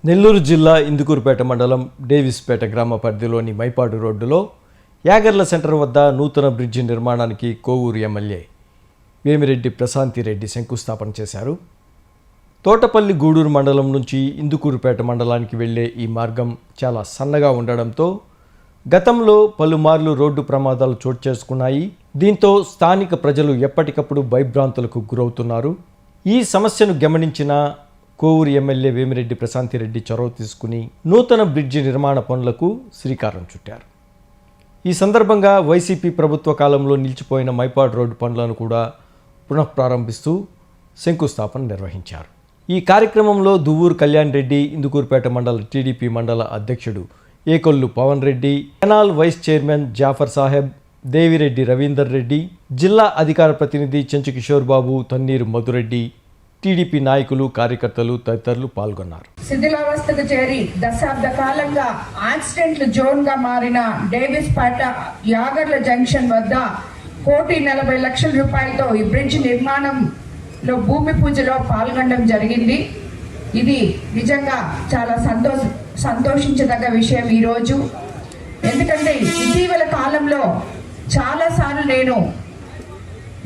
నెల్లూరు జిల్లా ఇందుకూరుపేట మండలం డేవిస్పేట గ్రామ పరిధిలోని మైపాడు రోడ్డులో యాగర్ల సెంటర్ వద్ద నూతన బ్రిడ్జి నిర్మాణానికి కోవూరు ఎమ్మెల్యే వేమిరెడ్డి ప్రశాంతిరెడ్డి శంకుస్థాపన చేశారు. తోటపల్లి గూడూరు మండలం నుంచి ఇందుకూరుపేట మండలానికి వెళ్లే ఈ మార్గం చాలా సన్నగా ఉండడంతో గతంలో పలుమార్లు రోడ్డు ప్రమాదాలు చోటు చేసుకున్నాయి. దీంతో స్థానిక ప్రజలు ఎప్పటికప్పుడు భయభ్రాంతులకు గురవుతున్నారు. ఈ సమస్యను గమనించిన కోవూరు ఎమ్మెల్యే వేమిరెడ్డి ప్రశాంతిరెడ్డి చొరవ తీసుకుని నూతన బ్రిడ్జి నిర్మాణ పనులకు శ్రీకారం చుట్టారు. ఈ సందర్భంగా వైసీపీ ప్రభుత్వ కాలంలో నిలిచిపోయిన మైపాడు రోడ్డు పనులను కూడా పునఃప్రారంభిస్తూ శంకుస్థాపన నిర్వహించారు. ఈ కార్యక్రమంలో దువ్వూరు కళ్యాణ్ రెడ్డి, ఇందుకూరుపేట మండల టీడీపీ మండల అధ్యక్షుడు Ekollu Pavan Reddy, canal vice chairman Jafar Saheb, Devireddy Ravinder Reddy, జిల్లా అధికార ప్రతినిధి చెంచు కిషోర్ బాబు, తన్నీరు మధురెడ్డి, టీడీపీ నాయకులు, కార్యకర్తలు తదితరులు పాల్గొన్నారు. శిథిలావస్థకు చేరి దశాబ్ద కాలంగా యాక్సిడెంట్లు జోన్ గా మారిన డేవిస్పేట యాగర్ల జంక్షన్ వద్ద 1,40,00,000 రూపాయలతో ఈ బ్రిడ్జ్ నిర్మాణంలో భూమి పూజలో పాల్గొనడం జరిగింది. ఇది నిజంగా చాలా సంతోషించదగ్గ విషయం ఈరోజు. ఎందుకంటే ఇటీవల కాలంలో చాలాసార్లు నేను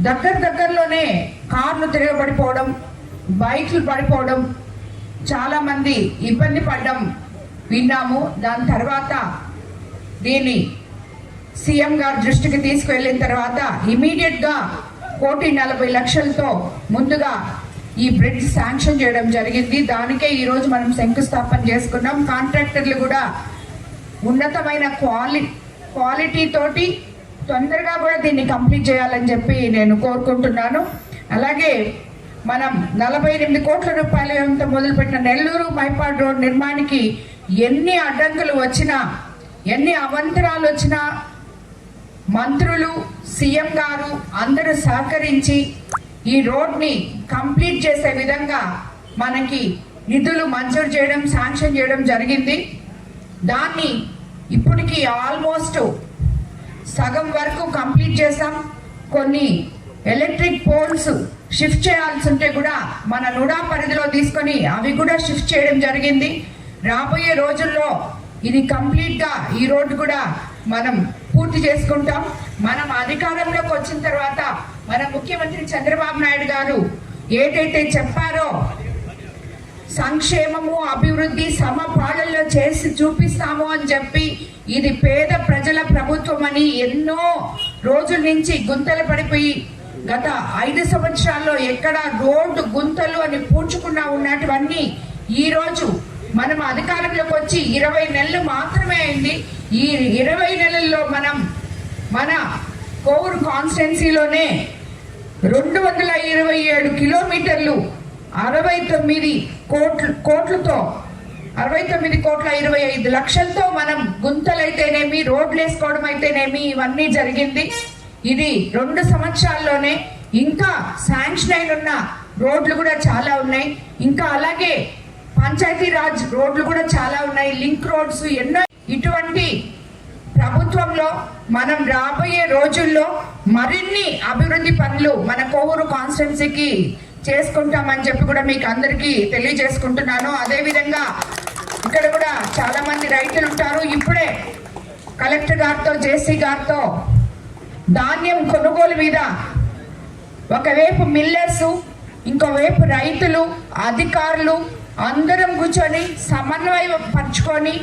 దగ్గరలోనే కార్లు తిరగబడిపోవడం, బైక్లు పడిపోవడం, చాలా మంది ఇబ్బంది పడడం విన్నాము. దాని తర్వాత దీన్ని సీఎం గారి దృష్టికి తీసుకువెళ్ళిన తర్వాత ఇమీడియట్గా 1,40,00,000తో ముందుగా ఈ బ్రిడ్జ్ శాంక్షన్ చేయడం జరిగింది. దానికే ఈరోజు మనం శంకుస్థాపన చేసుకున్నాం. కాంట్రాక్టర్లు కూడా ఉన్నతమైన క్వాలిటీ తోటి తొందరగా కూడా దీన్ని కంప్లీట్ చేయాలని చెప్పి నేను కోరుకుంటున్నాను. అలాగే మనం 48 కోట్ల రూపాయలతో మొదలుపెట్టిన నెల్లూరు మైపాడు రోడ్ నిర్మాణానికి ఎన్ని అడ్డంకులు వచ్చినా, ఎన్ని అవంతరాలు వచ్చినా మంత్రులు, సీఎం గారు అందరూ సహకరించి ఈ రోడ్ని కంప్లీట్ చేసే విధంగా మనకి నిధులు మంజూరు చేయడం, శాంక్షన్ చేయడం జరిగింది. దాన్ని ఇప్పటికి ఆల్మోస్ట్ సగం వరకు కంప్లీట్ చేసాం. కొన్ని ఎలక్ట్రిక్ పోల్స్ షిఫ్ట్ చేయాల్సి ఉంటే కూడా మన నుడా పరిధిలో తీసుకొని అవి కూడా షిఫ్ట్ చేయడం జరిగింది. రాబోయే రోజుల్లో ఇది కంప్లీట్గా ఈ రోడ్డు కూడా మనం పూర్తి చేసుకుంటాం. మనం అధికారంలోకి వచ్చిన తర్వాత మన ముఖ్యమంత్రి చంద్రబాబు నాయుడు గారు ఏదైతే చెప్పారో సంక్షేమము, అభివృద్ధి సమపాలనలో చేసి చూపిస్తాము అని చెప్పి, ఇది పేద ప్రజల ప్రభుత్వం అని ఎన్నో రోజుల నుంచి గుంతలు పడిపోయి గత 5 సంవత్సరాల్లో ఎక్కడ రోడ్డు గుంతలు అని పూడ్చుకున్నా ఉన్నటువన్నీ ఈ రోజు మనం అధికారంలోకి వచ్చి 20 నెలలు మాత్రమే అయింది. ఈ 20 నెలల్లో మనం మన కోవూరు కాన్స్టిట్యున్సీలోనే 227 కిలోమీటర్లు 69 కోట్లతో 69,25 లక్షలతో మనం గుంతలైతేనేమి, రోడ్లు వేసుకోవడం అయితేనేమి ఇవన్నీ జరిగింది. ఇది 2 సంవత్సరాల్లోనే. ఇంకా శాంక్షన్ అయిన రోడ్లు కూడా చాలా ఉన్నాయి. ఇంకా అలాగే పంచాయతీరాజ్ రోడ్లు కూడా చాలా ఉన్నాయి, లింక్ రోడ్స్ ఎన్నో. ఇటువంటి ప్రభుత్వంలో మనం రాబోయే రోజుల్లో మరిన్ని అభివృద్ధి పనులు మన కోవూరు కాన్స్టిట్యున్సీకి చేసుకుంటామని చెప్పి కూడా మీకు అందరికీ తెలియజేసుకుంటున్నాను. అదేవిధంగా ఇక్కడ కూడా చాలా మంది రైతులు ఉంటారు. ఇప్పుడే కలెక్టర్ గారితో, జేసీ గారితో ధాన్యం కొనుగోలు మీద ఒకవైపు మిల్లర్స్, ఇంకోవైపు రైతులు, అధికారులు అందరం కూర్చొని సమన్వయపరుచుకొని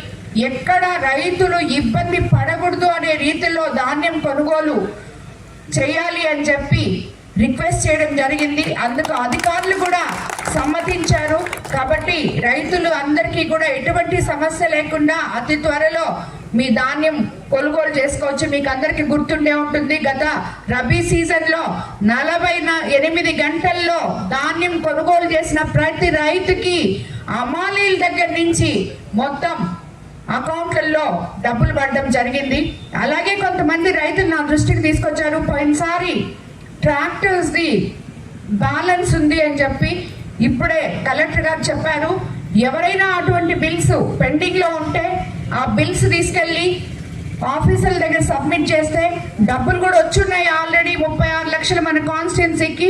ఎక్కడ రైతులు ఇబ్బంది పడకూడదు అనే రీతిలో ధాన్యం కొనుగోలు చేయాలి అని చెప్పి రిక్వెస్ట్ చేయడం జరిగింది. అందుకు అధికారులు కూడా సమ్మతించారు. కాబట్టి రైతులు అందరికీ కూడా ఎటువంటి సమస్య లేకుండా అతి త్వరలో మీ ధాన్యం కొనుగోలు చేసుకోవచ్చు. మీకు అందరికీ గుర్తుండే ఉంటుంది, గత రబీ సీజన్లో 48 గంటల్లో ధాన్యం కొనుగోలు చేసిన ప్రతి రైతుకి అమాలీల దగ్గర నుంచి మొత్తం అకౌంట్లలో డబ్బులు పడడం జరిగింది. అలాగే కొంతమంది రైతులు నా దృష్టికి తీసుకొచ్చారు, పోయినసారి ట్రాక్టర్స్ ది బ్యాలెన్స్ ఉంది అని చెప్పి ఇప్పుడే కలెక్టర్ గారు చెప్పారు. ఎవరైనా అటువంటి బిల్స్ పెండింగ్ లో ఉంటే ఆ బిల్స్ తీసుకెళ్లి ఆఫీసర్ల దగ్గర సబ్మిట్ చేస్తే డబ్బులు కూడా వచ్చున్నాయి. ఆల్రెడీ 36 లక్షలు మన కాన్స్టిట్యున్సీకి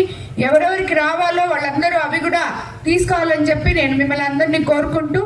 ఎవరెవరికి రావాలో వాళ్ళందరూ అవి కూడా తీసుకోవాలని చెప్పి నేను మిమ్మల్ని అందరినీ కోరుకుంటూ